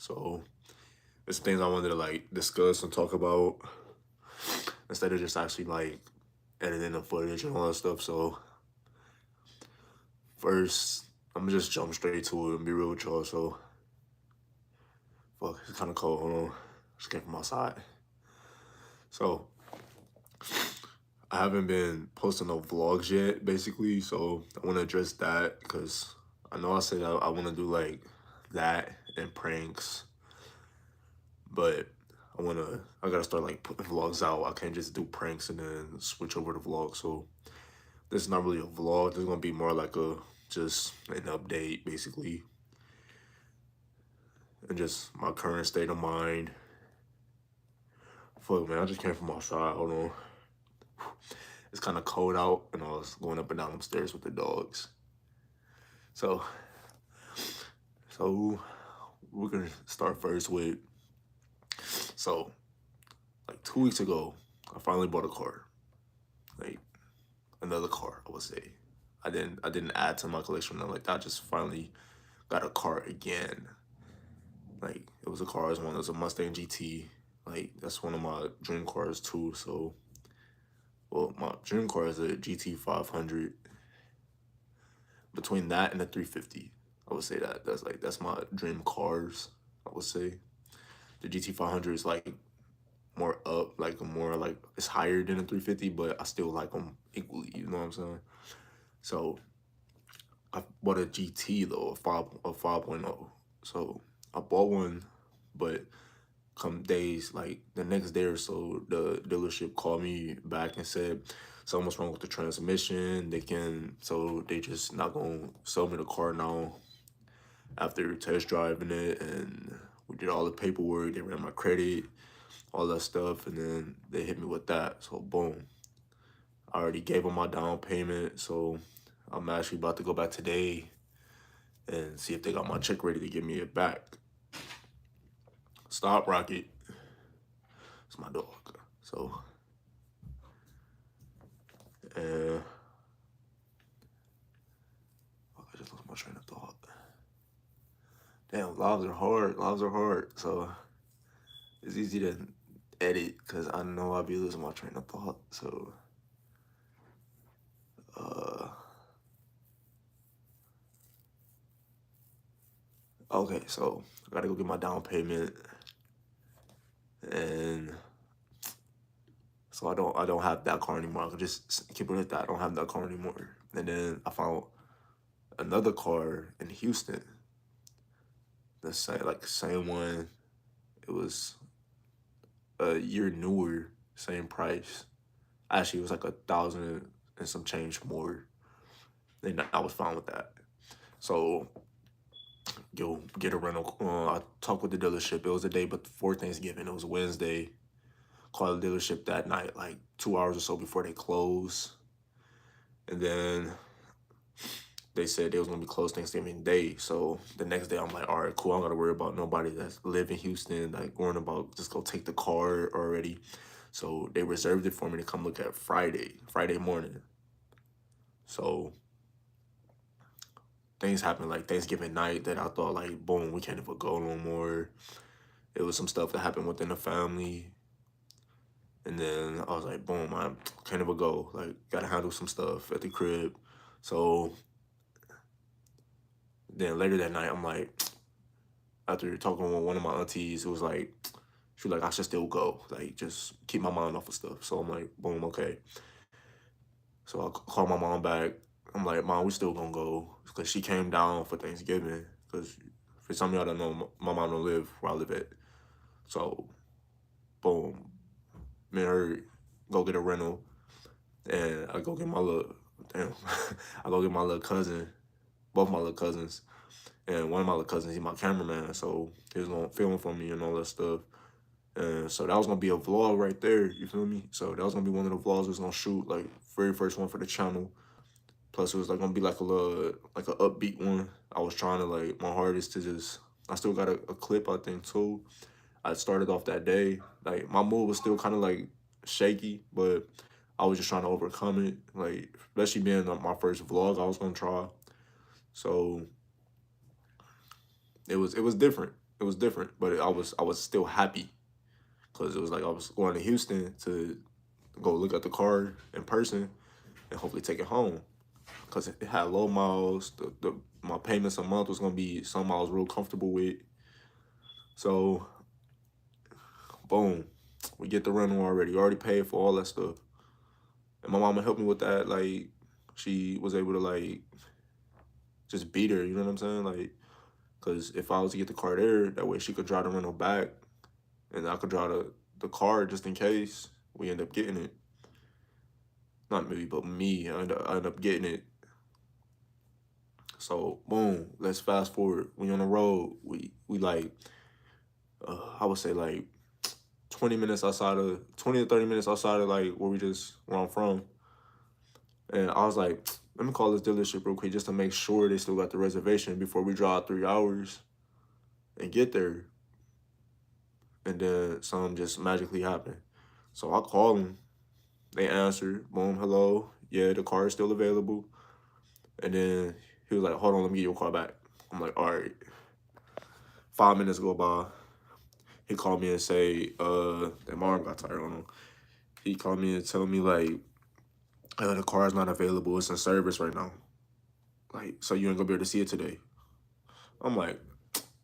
So it's things I wanted to like discuss and talk about instead of just actually like editing the footage and all that stuff. So first, I'm gonna just jump straight to it and be real with y'all. So fuck, it's kind of cold. Hold on, just came from outside. So I haven't been posting no vlogs yet, basically. So I want to address that because I know I said I want to do like that and pranks, but I gotta start like putting vlogs out. I can't just do pranks and then switch over to vlogs. So this is not really a vlog. This is gonna be more like just an update, basically, and just my current state of mind. Fuck, man, I just came from outside. Hold on. It's kind of cold out, and I was going up and down the stairs with the dogs. So, so we're gonna start first with, so like 2 weeks ago, I finally bought a car, like another car, I would say. I didn't add to my collection or nothing like that. I just finally got a car again. Like it was a car I was wanted. It was a Mustang GT. Like that's one of my dream cars too. So, well, my dream car is a GT 500. Between that and the 350, I would say that's my dream cars. I would say the GT 500 is like more up, like more like it's higher than a 350, but I still like them equally. You know what I'm saying? So I bought a GT though, a 5.0. So I bought one, but come days like the next day or so, the dealership called me back and said something's wrong with the transmission. So they just not gonna sell me the car now after test driving it, and we did all the paperwork. They ran my credit, all that stuff, and then they hit me with that. So boom, I already gave them my down payment. So I'm actually about to go back today and see if they got my check ready to give me it back. Stop, Rocket. It's my dog. So, and I just lost my train of thought. Damn, lives are hard. Lives are hard. So it's easy to edit because I know I'll be losing my train of thought. So, uh, okay. So I gotta go get my down payment, and so I don't have that car anymore. I can just keep it at that. I don't have that car anymore. And then I found another car in Houston. Same one. It was a year newer, same price. Actually, it was like 1,000 and some change more. And I was fine with that. So, yo, get a rental. I talked with the dealership. It was the day before Thanksgiving. It was Wednesday. Called the dealership that night, like 2 hours or so before they close. And then they said they was gonna be closed Thanksgiving Day. So the next day I'm like, all right, cool. I don't gotta worry about nobody that's live in Houston, like worrying about just go take the car already. So they reserved it for me to come look at Friday morning. So things happened like Thanksgiving night that I thought like, boom, we can't even go no more. It was some stuff that happened within the family. And then I was like, boom, I can't even go. Like, gotta handle some stuff at the crib. So then later that night, I'm like, after talking with one of my aunties, it was like, she was like, I should still go. Like, just keep my mind off of stuff. So I'm like, boom, okay. So I called my mom back. I'm like, Mom, we still gonna go. Because she came down for Thanksgiving. Because for some of y'all that know, my mom don't live where I live at. So, boom, me and her go get a rental. And I go get my little, damn, I go get my little cousin, both my little cousins. And one of my little cousins, he's my cameraman. So he was gonna film for me and all that stuff. And so that was gonna be a vlog right there, you feel me? So that was gonna be one of the vlogs I was gonna shoot, like very first one for the channel. Plus it was like gonna be like a little, like an upbeat one. I was trying to like, my hardest to just, I still got a clip I think too. I started off that day, like my mood was still kind of like shaky, but I was just trying to overcome it. Like, especially being my first vlog I was gonna try. So it was different. it was different, but I was still happy because it was like I was going to Houston to go look at the car in person and hopefully take it home because it had low miles. The my payments a month was gonna be something I was real comfortable with. So boom, we get the rental already. We already paid for all that stuff, and my mama helped me with that. Like she was able to like just beat her. You know what I'm saying? Like because if I was to get the car there, that way she could drive the rental back, and I could drive the car just in case we end up getting it. Not me, but me. I end up getting it. So boom, let's fast forward. We on the road. We like I would say like 20 to 30 minutes outside of like where I'm from. And I was like, let me call this dealership real quick just to make sure they still got the reservation before we drive 3 hours and get there. And then something just magically happened. So I call them. They answered. Boom, hello. Yeah, the car is still available. And then he was like, hold on, let me get your car back. I'm like, all right. 5 minutes go by. He called me and say, that my arm got tired on him. He called me and tell me like, the car is not available. It's in service right now. Like, so you ain't gonna be able to see it today. I'm like,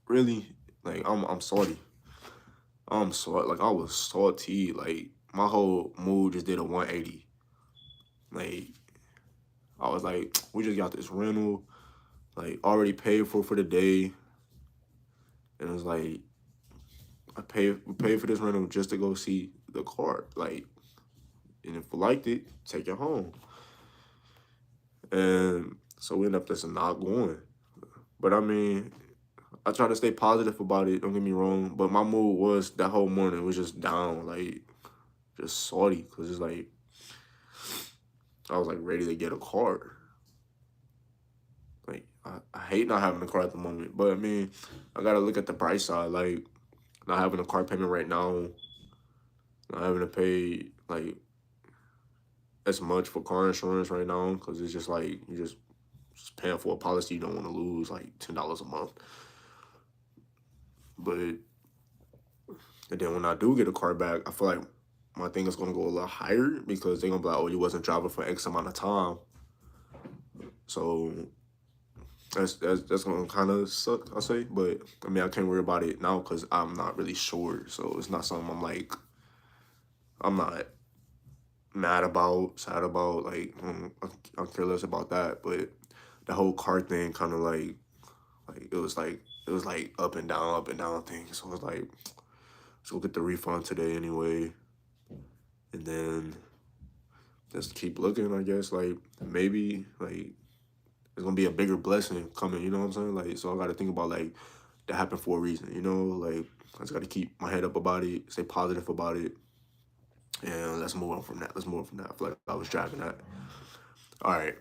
really? Like, I'm salty. I'm salty. Like, I was salty. Like, my whole mood just did a 180. Like, I was like, we just got this rental, like, already paid for the day. And it was like, we paid for this rental just to go see the car. Like, and if we liked it, take it home. And so we ended up just not going. But I mean, I try to stay positive about it, don't get me wrong. But my mood was that whole morning was just down, like just salty. Cause it's like I was like ready to get a car. Like I hate not having a car at the moment. But I mean, I gotta look at the bright side, like not having a car payment right now, not having to pay like as much for car insurance right now, because it's just like you just paying for a policy you don't want to lose, like $10 a month. But and then when I do get a car back, I feel like my thing is gonna go a lot higher because they're gonna be like, oh, you wasn't driving for X amount of time. So that's gonna kind of suck, I say. But I mean, I can't worry about it now because I'm not really sure. So it's not something I'm not mad about, sad about. Like I'm careless about that. But the whole car thing kind of like up and down thing. So it was like, let's go get the refund today anyway, and then just keep looking. I guess like maybe like there's gonna be a bigger blessing coming. You know what I'm saying? Like so I got to think about like that happened for a reason. You know, like I just got to keep my head up about it, stay positive about it, and let's move on from that. Let's move on from that. I feel like I was driving that. All right,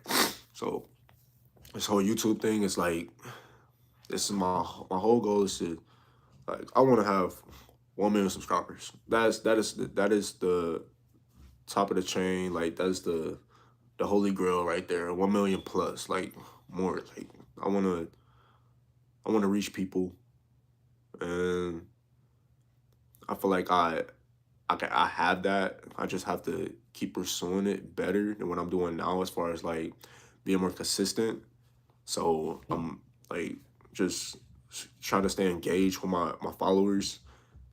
so this whole YouTube thing is like this is my whole goal is to like I want to have 1 million subscribers. That is the top of the chain. Like that's the holy grail right there. 1 million plus, like more. Like I wanna reach people, and I feel like I have that. I just have to keep pursuing it better than what I'm doing now, as far as like being more consistent. So I'm like just trying to stay engaged with my followers,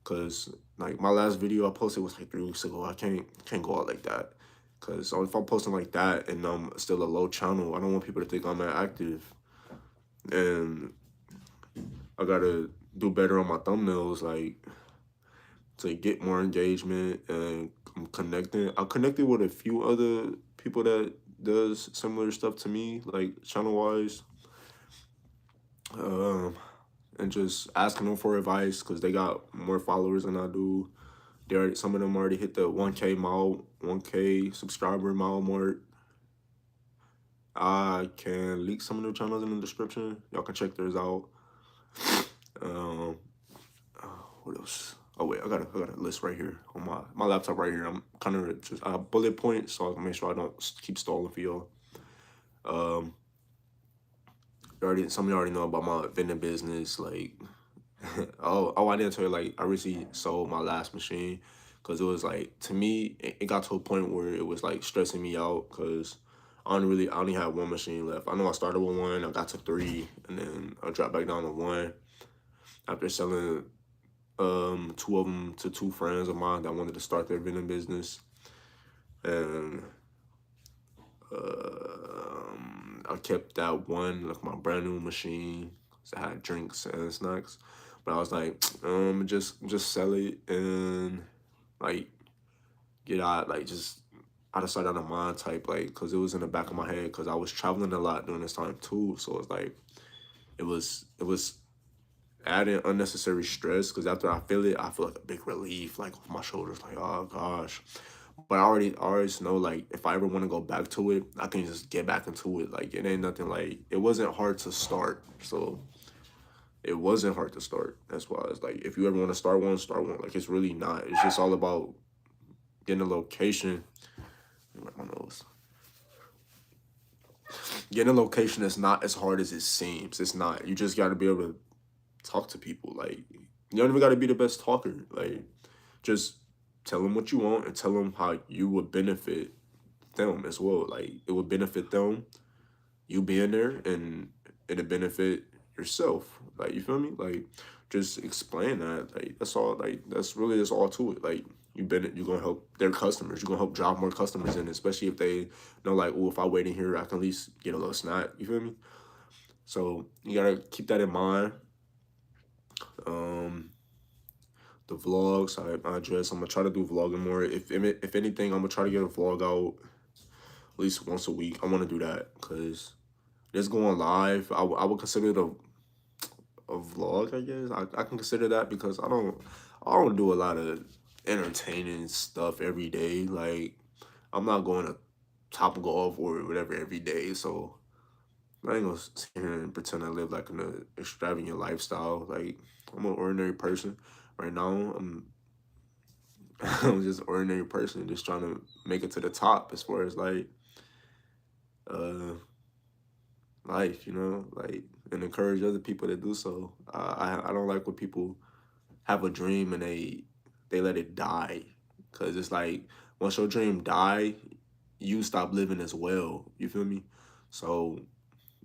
cause like my last video I posted was like 3 weeks ago. I can't go out like that, cause if I'm posting like that and I'm still a low channel, I don't want people to think I'm active, and I gotta do better on my thumbnails, like to get more engagement. And I'm connecting. I connected with a few other people that does similar stuff to me, like channel wise, um, and just asking them for advice because they got more followers than I do. Some of them already hit the 1K subscriber mile mark. I can link some of their channels in the description. Y'all can check theirs out. Um, what else? Oh wait, I got a list right here on my laptop right here. I'm kind of just bullet points so I can make sure I don't keep stalling for y'all. Some of you already know about my vending business. Like Oh, I didn't tell you, like, I recently sold my last machine because it was like, to me, it got to a point where it was like stressing me out because I only had one machine left. I know I started with one, I got to three, and then I dropped back down to one after selling two of them to two friends of mine that wanted to start their vending business. And I kept that one, like my brand new machine. So I had drinks and snacks. But I was like, just sell it and like get out, like just out of sight, out of mind type, like, because it was in the back of my head because I was traveling a lot during this time too. So it's like it was adding unnecessary stress because after I feel like a big relief, like off my shoulders, like, oh gosh. But I always know, like, if I ever want to go back to it, I can just get back into it. Like, it ain't nothing, like, it wasn't hard to start. So it wasn't hard to start. That's why it's like, if you ever want to start one, start one. Like, it's really not. It's just all about getting a location. Where my nose? Getting a location is not as hard as it seems. It's not. You just got to be able to talk to people. Like, you don't even got to be the best talker. Like, just tell them what you want and tell them how you would benefit them as well. Like, it would benefit them, you being there, and it'd benefit yourself. Like, you feel me? Like, just explain that. Like, that's all. Like, that's really just all to it. Like, you're gonna help their customers. You're gonna help drive more customers in, especially if they know, like, oh, if I wait in here, I can at least get a little snack. You feel me? So you gotta keep that in mind. Um, the vlogs, I address. I'm gonna try to do vlogging more. If anything, I'm gonna try to get a vlog out at least once a week. I want to do that because just going live, I would consider it a vlog. I guess I can consider that because I don't do a lot of entertaining stuff every day. Like, I'm not going to Top Golf or whatever every day. So I ain't gonna sit here and pretend I live like an extravagant lifestyle. Like, I'm an ordinary person right now. I'm just an ordinary person, just trying to make it to the top as far as like uh life, like, and encourage other people to do so. I don't like when people have a dream and they let it die, cause it's like once your dream die, you stop living as well. You feel me? So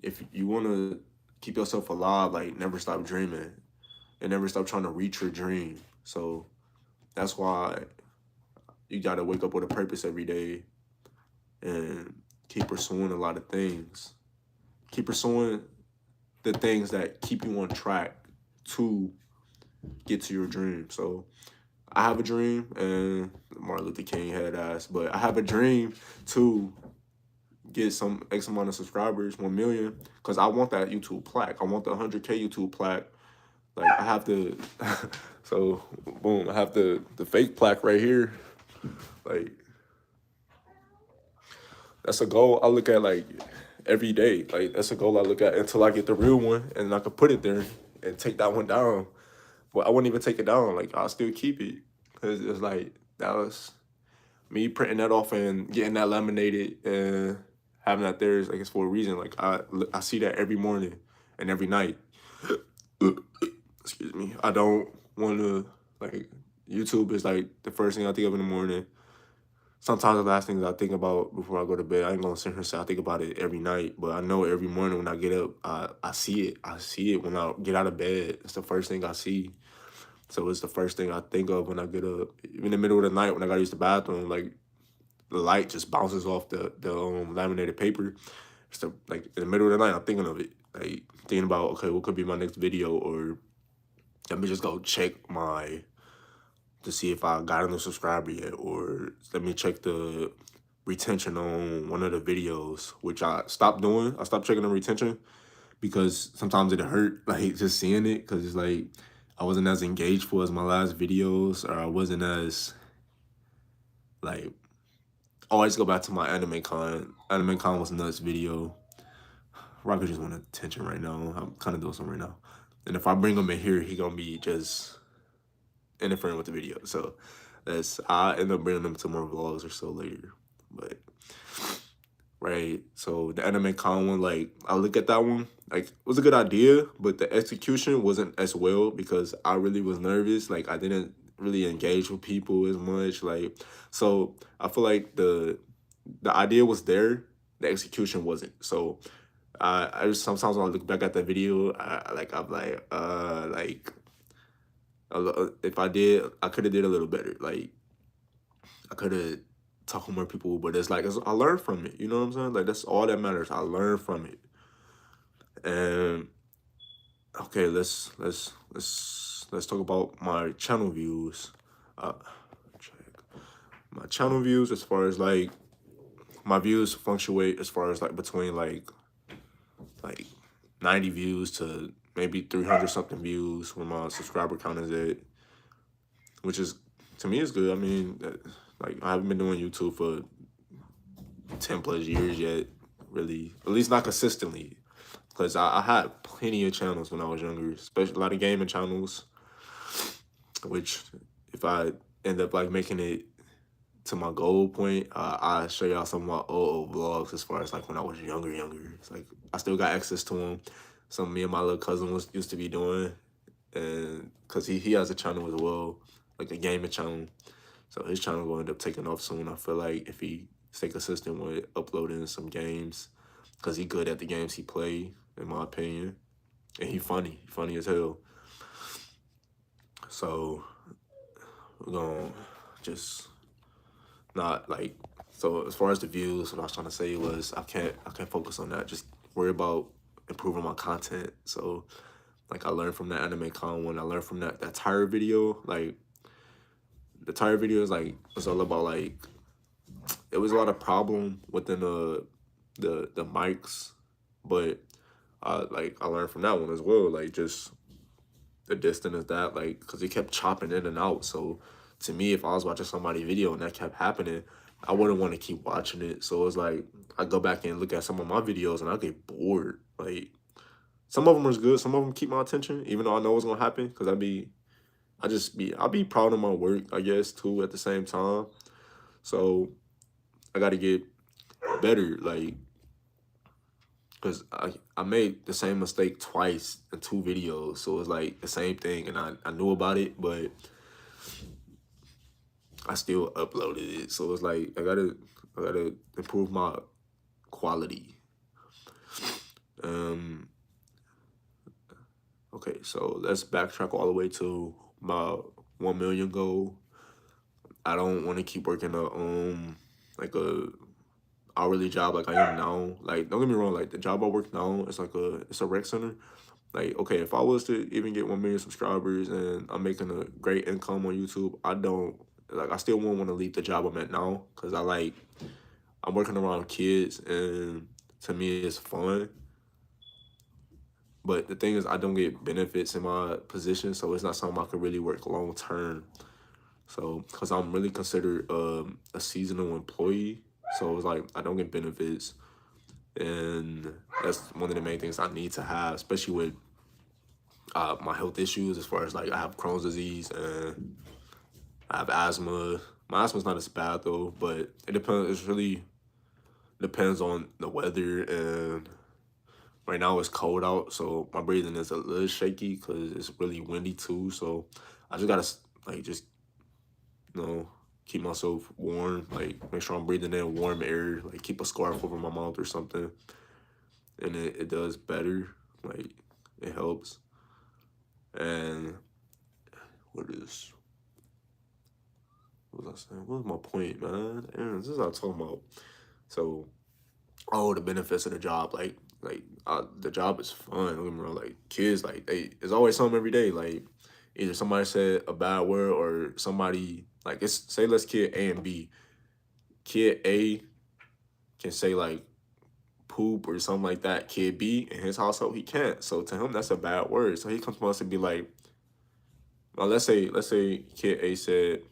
if you want to keep yourself alive, like, never stop dreaming and never stop trying to reach your dream. So that's why you got to wake up with a purpose every day and keep pursuing a lot of things. Keep pursuing the things that keep you on track to get to your dream. So I have a dream, and Martin Luther King had asked, but I have a dream to get some X amount of subscribers, 1 million, because I want that YouTube plaque. I want the 100K YouTube plaque. Like, I have to, so boom, I have the fake plaque right here. Like, that's a goal I look at, like, every day. Like, that's a goal I look at until I get the real one, and I can put it there and take that one down. But I wouldn't even take it down. Like, I'll still keep it because it's like that was me printing that off and getting that laminated and having that there is like it's for a reason. Like, I see that every morning and every night. Excuse me. I don't want to, like, YouTube is like the first thing I think of in the morning. Sometimes the last things I think about before I go to bed. I ain't gonna sit here and say I think about it every night, but I know every morning when I get up, I see it. I see it when I get out of bed. It's the first thing I see. So it's the first thing I think of when I get up. Even in the middle of the night when I gotta use the bathroom, like, the light just bounces off the laminated paper. It's like in the middle of the night, I'm thinking of it. Like, thinking about, okay, what could be my next video, or let me just go check to see if I got a new subscriber yet, or let me check the retention on one of the videos, which I stopped doing. I stopped checking the retention because sometimes it hurt, like, just seeing it, because it's like I wasn't as engaged for as my last videos, or I wasn't as, like, oh, I just go back to my anime con. Anime con was a nuts video. Rocket just want attention right now. I'm kind of doing something right now. And if I bring him in here, he gonna be just interfering with the video. So I end up bringing them to more vlogs or so later. But right? So the anime con one, like I look at that one, like it was a good idea, but the execution wasn't as well because I really was nervous. Like I didn't really engage with people as much. Like so I feel like the idea was there, the execution wasn't. So I just sometimes when I look back at the video, I'm like if I did, I could have did a little better. Like I could have talked to more people, but I learned from it. You know what I'm saying? Like that's all that matters. I learned from it. And okay, let's talk about my channel views. Uh, check my channel views as far as like my views fluctuate as far as like between like 90 views to maybe 300 something views when my subscriber count is at, which is to me is good. I mean, like I haven't been doing YouTube for 10 plus years yet, really, at least not consistently. Because I had plenty of channels when I was younger, especially a lot of gaming channels, which if I end up like making it to my goal point, I'll show y'all some of my old vlogs as far as like when I was younger. It's like I still got access to them. Some me and my little cousin used to be doing, and because he has a channel as well, like a gaming channel. So his channel will end up taking off soon. I feel like if he stay consistent with uploading some games, because he good at the games he play, in my opinion. And he funny as hell. So we're gonna just not like so as far as the views, what I was trying to say was I can't focus on that. Just worry about improving my content. So like I learned from that anime con one, I learned from that tire video. Like the tire video is like it's all about like it was a lot of problem within the mics, but I learned from that one as well. Like just the distance is that like because he kept chopping in and out. So to me, if I was watching somebody's video and that kept happening, I wouldn't want to keep watching it. So it's like I go back and look at some of my videos and I get bored. Like some of them are good, some of them keep my attention, even though I know what's gonna happen. Cause I'll be proud of my work, I guess, too, at the same time. So I gotta get better, like, cause I made the same mistake twice in 2 videos. So it's like the same thing and I knew about it, but I still uploaded it. So it's like I gotta improve my quality. Um okay, so let's backtrack all the way to my 1 million goal. I don't want to keep working like a hourly job like I am now. Like don't get me wrong, like the job I work now is like it's a rec center. Like okay, if I was to even get 1 million subscribers and I'm making a great income on YouTube, I still won't want to leave the job I'm at now because I'm working around kids and to me it's fun. But the thing is I don't get benefits in my position, so it's not something I could really work long term. So, because I'm really considered a seasonal employee, so it's like I don't get benefits, and that's one of the main things I need to have, especially with my health issues. As far as like I have Crohn's disease and I have asthma. My asthma's not as bad though, but it depends. It's really depends on the weather, and right now it's cold out, so my breathing is a little shaky because it's really windy too. So I just gotta like just you know, keep myself warm, like make sure I'm breathing in warm air, like keep a scarf over my mouth or something. And it does better, like it helps. And what was I saying? What was my point, man? Damn, this is what I'm talking about. So, oh, the benefits of the job, the job is fun. Don't get me wrong, like kids, like there's always something every day. Like either somebody said a bad word or somebody like it's say let's kid A and B. Kid A can say like poop or something like that. Kid B in his household he can't. So to him that's a bad word. So he comes to us and be like, well, let's say kid A said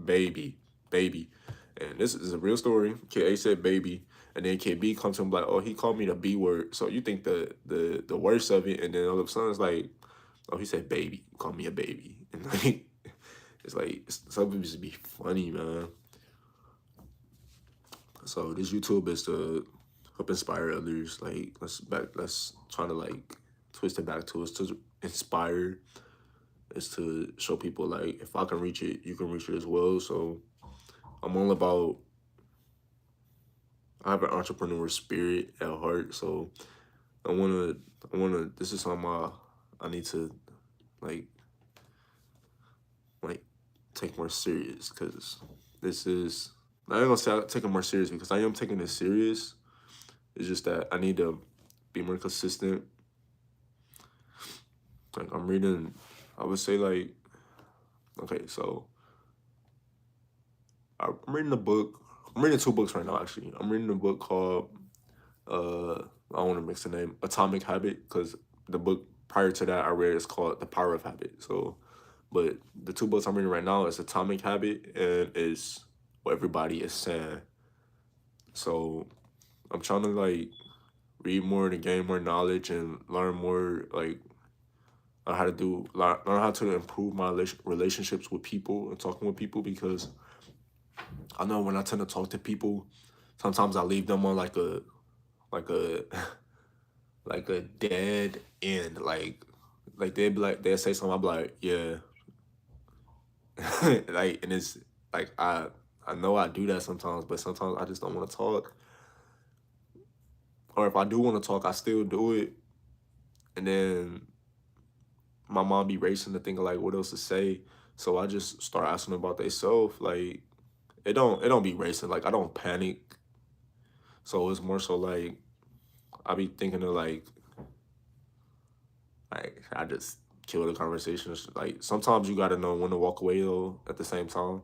baby, and this is a real story. Kid A said baby, and then kid B comes to him like, oh, he called me the B word. So you think the worst of it, and then all of a sudden it's like, oh, he said baby, call me a baby, and like some of it just be funny, man. So this YouTube is to help inspire others. Like let's try to like twist it back to us to inspire. Is to show people like if I can reach it, you can reach it as well. So I'm all about I have an entrepreneur spirit at heart. So I wanna this is something I need to like like take more serious because this is I ain't gonna say I take it more serious because I am taking it serious. It's just that I need to be more consistent. Like I'm reading, I would say like okay, so I'm reading a book. I'm reading two books right now actually. I'm reading a book called I don't want to mix the name Atomic Habit because the book prior to that I read is called The Power of Habit. So, but the two books I'm reading right now is Atomic Habit and is what everybody is saying. So I'm trying to like read more to gain more knowledge and learn more like on how to learn how to improve my relationships with people and talking with people because I know when I tend to talk to people, sometimes I leave them on like a like a dead end. Like they'd be like they'll say something, I'll be like, yeah. Like and it's like I know I do that sometimes, but sometimes I just don't want to talk. Or if I do want to talk, I still do it. And then my mom be racing to think of like what else to say. So I just start asking them about themselves. Like it don't be racing. Like I don't panic. So it's more so like I be thinking of like I just kill the conversation. Like sometimes you gotta know when to walk away though at the same time.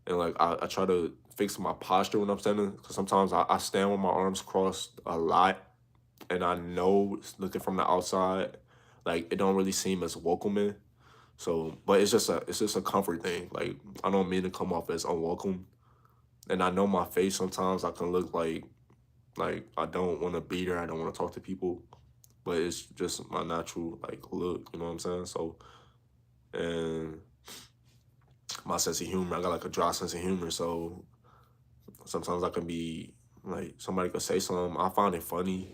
And like I try to fix my posture when I'm standing because sometimes I stand with my arms crossed a lot and I know looking from the outside, like it don't really seem as welcoming. So but it's just a comfort thing. Like I don't mean to come off as unwelcome. And I know my face sometimes I can look like I don't want to be there, I don't want to talk to people. But it's just my natural like look, you know what I'm saying? So and my sense of humor, I got like a dry sense of humor, so sometimes I can be like somebody could say something, I find it funny,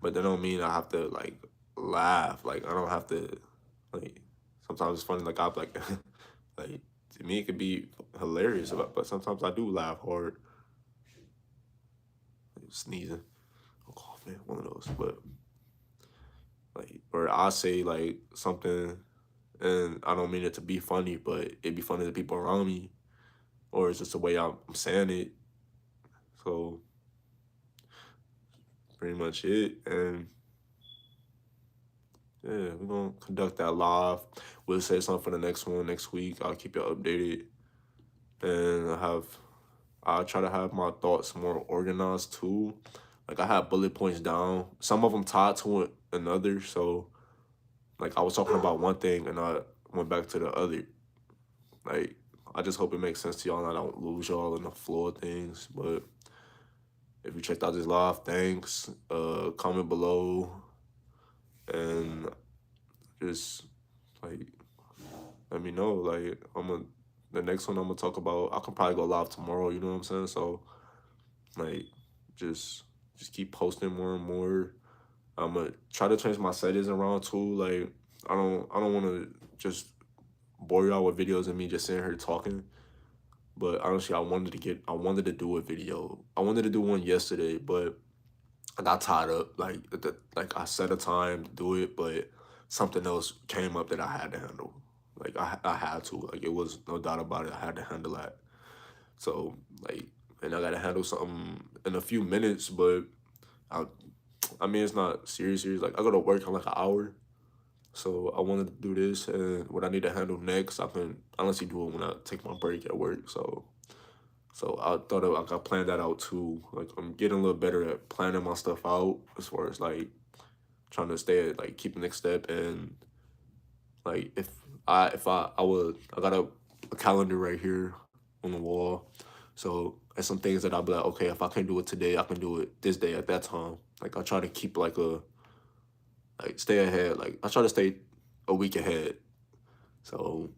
but that don't mean I have to like laugh. Like I don't have to like sometimes it's funny like I'm like like to me it could be hilarious but sometimes I do laugh hard. Like, sneezing or coughing, one of those. But like or I say like something and I don't mean it to be funny, but it'd be funny to people around me, or it's just the way I'm saying it. So pretty much it. And yeah, we're gonna conduct that live. We'll say something for the next one next week. I'll keep you updated. And I'll try to have my thoughts more organized too. Like I have bullet points down. Some of them tied to another. So like I was talking about one thing and I went back to the other. Like I just hope it makes sense to y'all and I don't lose y'all in the flow of things. But if you checked out this live, thanks. Comment below and just like let me know. Like the next one I'm gonna talk about. I can probably go live tomorrow. You know what I'm saying? So like just just keep posting more and more. I'm gonna try to change my settings around too. Like I don't want to just bore y'all with videos of me just sitting here talking. But honestly, I wanted to do a video. I wanted to do one yesterday, but I got tied up. Like I set a time to do it, but something else came up that I had to handle. Like I had to. Like it was no doubt about it. I had to handle that. So like, and I gotta handle something in a few minutes, but I, I mean it's not serious. Like I go to work in like an hour, so I wanted to do this, and what I need to handle next, I can honestly do it when I take my break at work. So I thought I got planned that out too. Like I'm getting a little better at planning my stuff out as far as like trying to stay at like keep the next step and like I got a calendar right here on the wall. So there's some things that I'll be like, okay, if I can't do it today, I can do it this day at that time. Like I try to keep like stay ahead. Like I try to stay a week ahead. So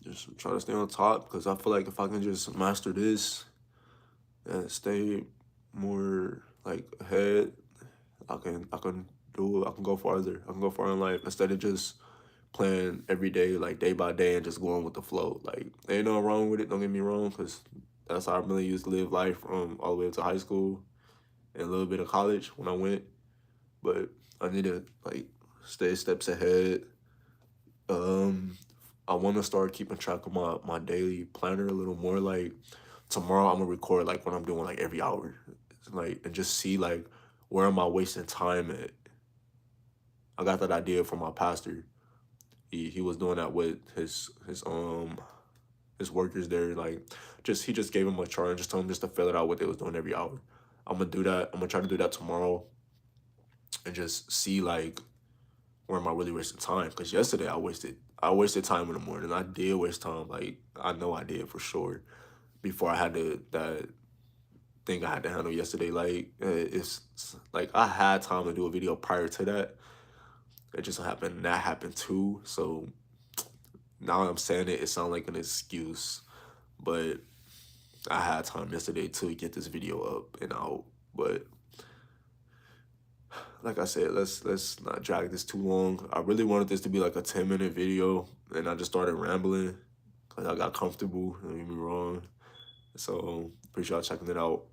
just try to stay on top because I feel like if I can just master this and stay more like ahead, I can go farther. I can go far in life instead of just playing every day, like day by day, and just going with the flow. Like, ain't nothing wrong with it. Don't get me wrong, because that's how I really used to live life from all the way up to high school and a little bit of college when I went. But I need to like stay steps ahead. Um, I want to start keeping track of my daily planner a little more. Like tomorrow, I'm gonna record like what I'm doing like every hour, like and just see like where am I wasting time at. I got that idea from my pastor. He was doing that with his workers there. Like just he just gave him a chart and just told him just to fill it out what they was doing every hour. I'm gonna do that. I'm gonna try to do that tomorrow and just see like where am I really wasting time? Because yesterday I wasted time in the morning. I did waste time. Like I know I did for sure. Before I had that thing I had to handle yesterday. Like it's like I had time to do a video prior to that. It just happened. That happened too. So now I'm saying it, it sounds like an excuse, but I had time yesterday to get this video up and out. But like I said, let's not drag this too long. I really wanted this to be like a 10-minute video, and I just started rambling because I got comfortable. Don't get me wrong. So appreciate y'all checking it out.